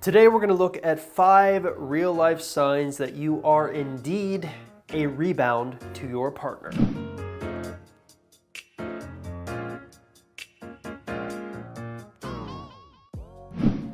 Today we're going to look at 5 real-life signs that you are indeed a rebound to your partner.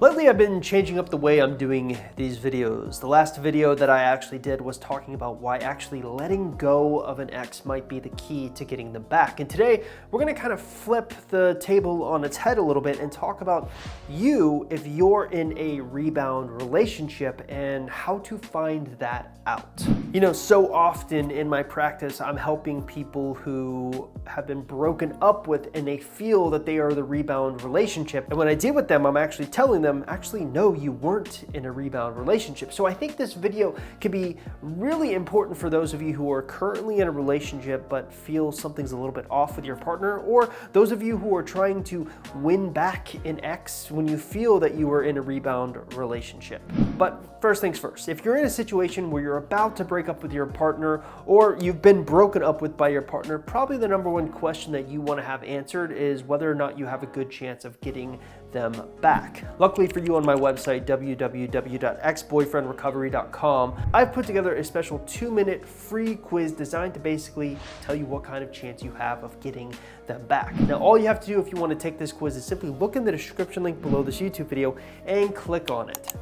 Lately I've been changing up the way I'm doing these videos. The last video that I actually did was talking about why actually letting go of an ex might be the key to getting them back. And today we're going to kind of flip the table on its head a little bit and talk about you if you're in a rebound relationship and how to find that out. You know, so often in my practice I'm helping people who have been broken up with and they feel that they are the rebound relationship. And when I deal with them, I'm actually telling them, actually, no, you weren't in a rebound relationship. So I think this video can be really important for those of you who are currently in a relationship but feel something's a little bit off with your partner, or those of you who are trying to win back an ex when you feel that you were in a rebound relationship. But first things first, if you're in a situation where you're about to break up with your partner or you've been broken up with by your partner, probably the number one question that you want to have answered is whether or not you have a good chance of getting them back. Luckily for you, on my website, www.exboyfriendrecovery.com, I've put together a special 2-minute free quiz designed to basically tell you what kind of chance you have of getting them back. Now, all you have to do if you want to take this quiz is simply look in the description link below this YouTube video and click on it.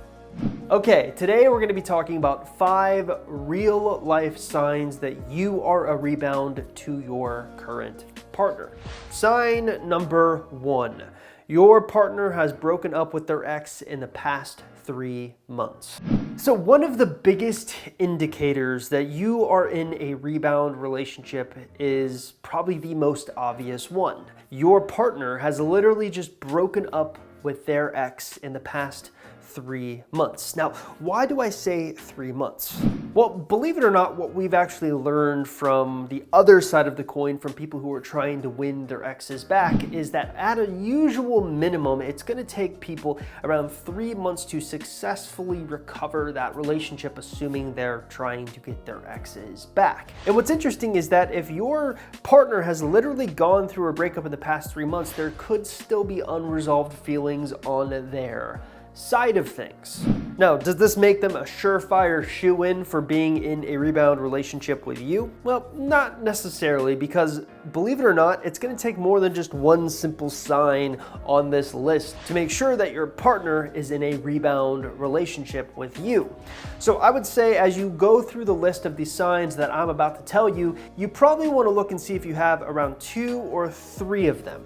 Okay, today we're going to be talking about 5 real life signs that you are a rebound to your current partner. Sign number 1. Your partner has broken up with their ex in the past 3 months. So one of the biggest indicators that you are in a rebound relationship is probably the most obvious one. Your partner has literally just broken up with their ex in the past 3 months. Now, why do I say 3 months? Well, believe it or not, what we've actually learned from the other side of the coin from people who are trying to win their exes back is that at a usual minimum, it's going to take people around 3 months to successfully recover that relationship, assuming they're trying to get their exes back. And what's interesting is that if your partner has literally gone through a breakup in the past 3 months, there could still be unresolved feelings on their side of things. Now, does this make them a surefire shoe-in for being in a rebound relationship with you? Well, not necessarily, because believe it or not, it's going to take more than just one simple sign on this list to make sure that your partner is in a rebound relationship with you. So I would say as you go through the list of these signs that I'm about to tell you, you probably want to look and see if you have around 2 or 3 of them.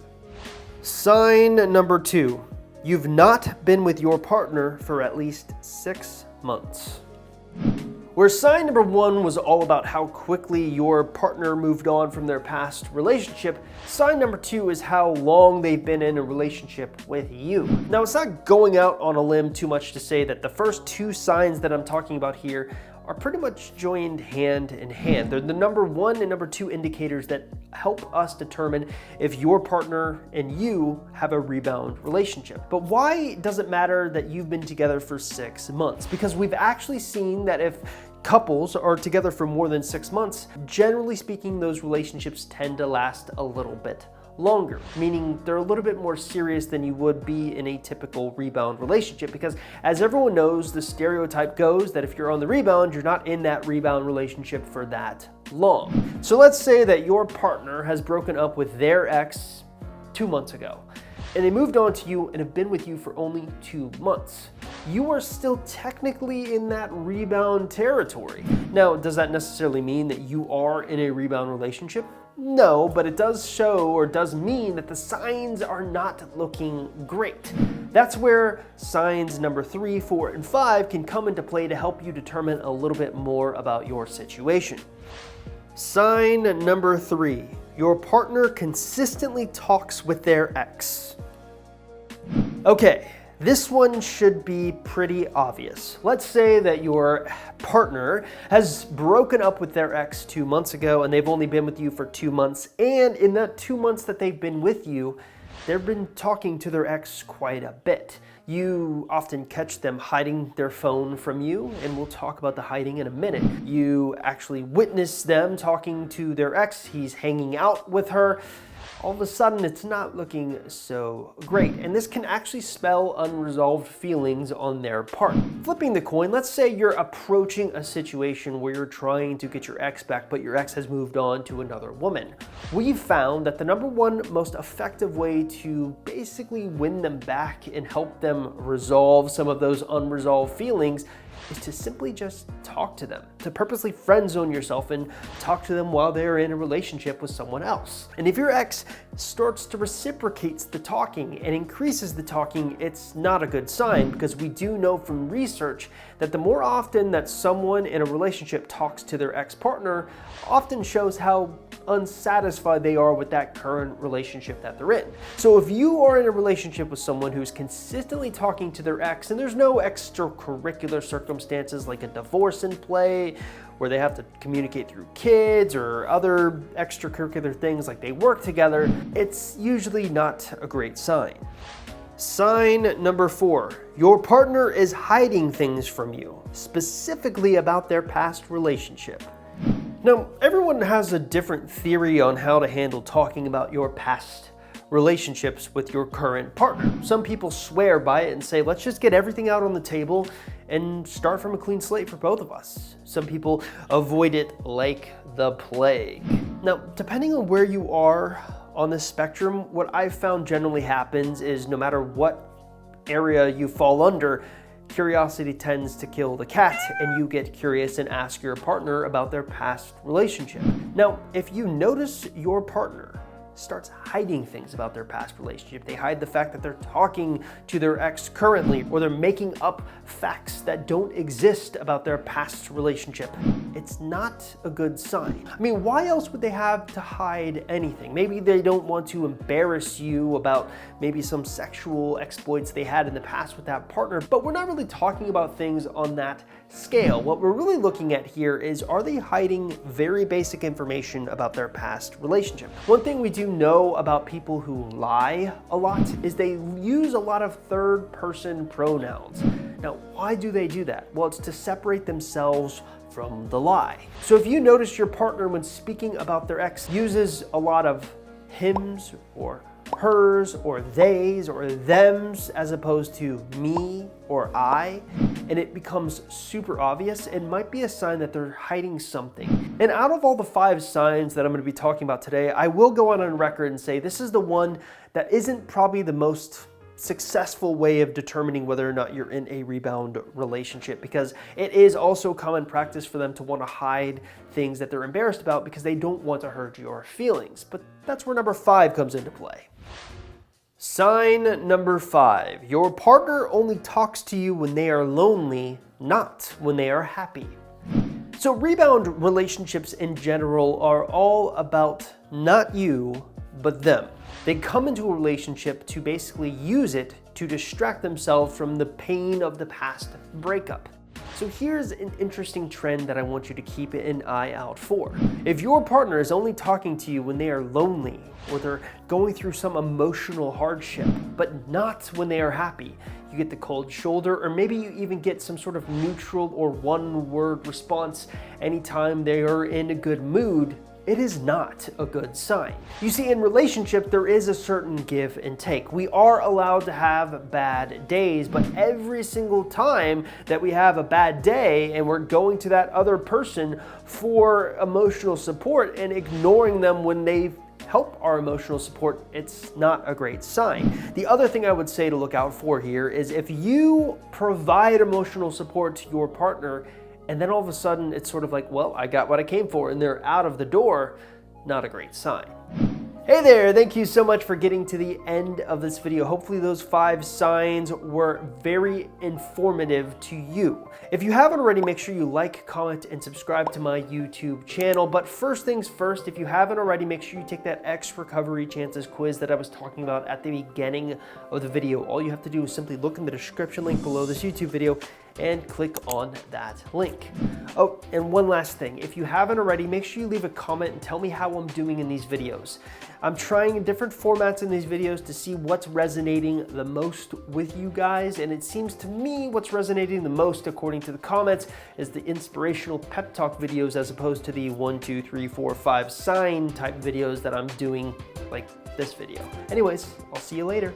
Sign number 2. You've not been with your partner for at least 6 months. Where sign number 1 was all about how quickly your partner moved on from their past relationship, sign number 2 is how long they've been in a relationship with you. Now, it's not going out on a limb too much to say that the first 2 signs that I'm talking about here are pretty much joined hand in hand. They're the number 1 and number 2 indicators that help us determine if your partner and you have a rebound relationship. But why does it matter that you've been together for 6 months? Because we've actually seen that if couples are together for more than 6 months, generally speaking, those relationships tend to last a little bit longer, meaning they're a little bit more serious than you would be in a typical rebound relationship, because as everyone knows, the stereotype goes that if you're on the rebound, you're not in that rebound relationship for that long. So let's say that your partner has broken up with their ex 2 months ago, and they moved on to you and have been with you for only 2 months. You are still technically in that rebound territory. Now, does that necessarily mean that you are in a rebound relationship? No, but it does show or does mean that the signs are not looking great. That's where signs number 3, 4, and 5 can come into play to help you determine a little bit more about your situation. Sign number 3, your partner consistently talks with their ex. Okay. This one should be pretty obvious. Let's say that your partner has broken up with their ex 2 months ago and they've only been with you for 2 months. And in that 2 months that they've been with you, they've been talking to their ex quite a bit. You often catch them hiding their phone from you, and we'll talk about the hiding in a minute. You actually witness them talking to their ex. He's hanging out with her. all of a sudden it's not looking so great. And this can actually spell unresolved feelings on their part. Flipping the coin, let's say you're approaching a situation where you're trying to get your ex back, but your ex has moved on to another woman. We've found that the number one most effective way to basically win them back and help them resolve some of those unresolved feelings is to simply just talk to them, to purposely friend zone yourself and talk to them while they're in a relationship with someone else. And if your ex starts to reciprocate the talking and increases the talking, it's not a good sign, because we do know from research that the more often that someone in a relationship talks to their ex-partner often shows how unsatisfied they are with that current relationship that they're in. So if you are in a relationship with someone who's consistently talking to their ex, and there's no extracurricular circumstances like a divorce in play, where they have to communicate through kids or other extracurricular things like they work together, it's usually not a great sign. Sign number 4, your partner is hiding things from you, specifically about their past relationship. Now, everyone has a different theory on how to handle talking about your past relationships with your current partner. Some people swear by it and say, let's just get everything out on the table and start from a clean slate for both of us. Some people avoid it like the plague. Now, depending on where you are on the spectrum, what I've found generally happens is no matter what area you fall under, curiosity tends to kill the cat, and you get curious and ask your partner about their past relationship. Now, if you notice your partner starts hiding things about their past relationship, they hide the fact that they're talking to their ex currently, or they're making up facts that don't exist about their past relationship, it's not a good sign. I mean, why else would they have to hide anything? Maybe they don't want to embarrass you about maybe some sexual exploits they had in the past with that partner, but we're not really talking about things on that scale. What we're really looking at here is, are they hiding very basic information about their past relationship? One thing we do know about people who lie a lot is they use a lot of third-person pronouns. Now, why do they do that? Well, it's to separate themselves from the lie. So if you notice your partner, when speaking about their ex, uses a lot of hims or hers or theys or thems as opposed to me or I, and it becomes super obvious, it might be a sign that they're hiding something. And out of all the 5 signs that I'm going to be talking about today, I will go on record and say this is the one that isn't probably the most successful way of determining whether or not you're in a rebound relationship, because it is also common practice for them to want to hide things that they're embarrassed about because they don't want to hurt your feelings. But that's where number 5 comes into play. Sign number 5, your partner only talks to you when they are lonely, not when they are happy. So rebound relationships in general are all about not you, but them. They come into a relationship to basically use it to distract themselves from the pain of the past breakup. So here's an interesting trend that I want you to keep an eye out for. If your partner is only talking to you when they are lonely, or they're going through some emotional hardship, but not when they are happy, you get the cold shoulder, or maybe you even get some sort of neutral or one-word response anytime they are in a good mood, it is not a good sign. You see, in relationship, there is a certain give and take. We are allowed to have bad days, but every single time that we have a bad day and we're going to that other person for emotional support and ignoring them when they help our emotional support, it's not a great sign. The other thing I would say to look out for here is if you provide emotional support to your partner and then all of a sudden it's sort of like, well, I got what I came for, and they're out of the door, not a great sign. Hey there, thank you so much for getting to the end of this video. Hopefully those 5 signs were very informative to you. If you haven't already, make sure you like, comment, and subscribe to my YouTube channel. But first things first, if you haven't already, make sure you take that X Recovery Chances quiz that I was talking about at the beginning of the video. All you have to do is simply look in the description link below this YouTube video and click on that link. Oh, and one last thing, if you haven't already, make sure you leave a comment and tell me how I'm doing in these videos. I'm trying different formats in these videos to see what's resonating the most with you guys, and it seems to me what's resonating the most, according to the comments, is the inspirational pep talk videos as opposed to the 1, 2, 3, 4, 5 sign type videos that I'm doing like this video. Anyways, I'll see you later.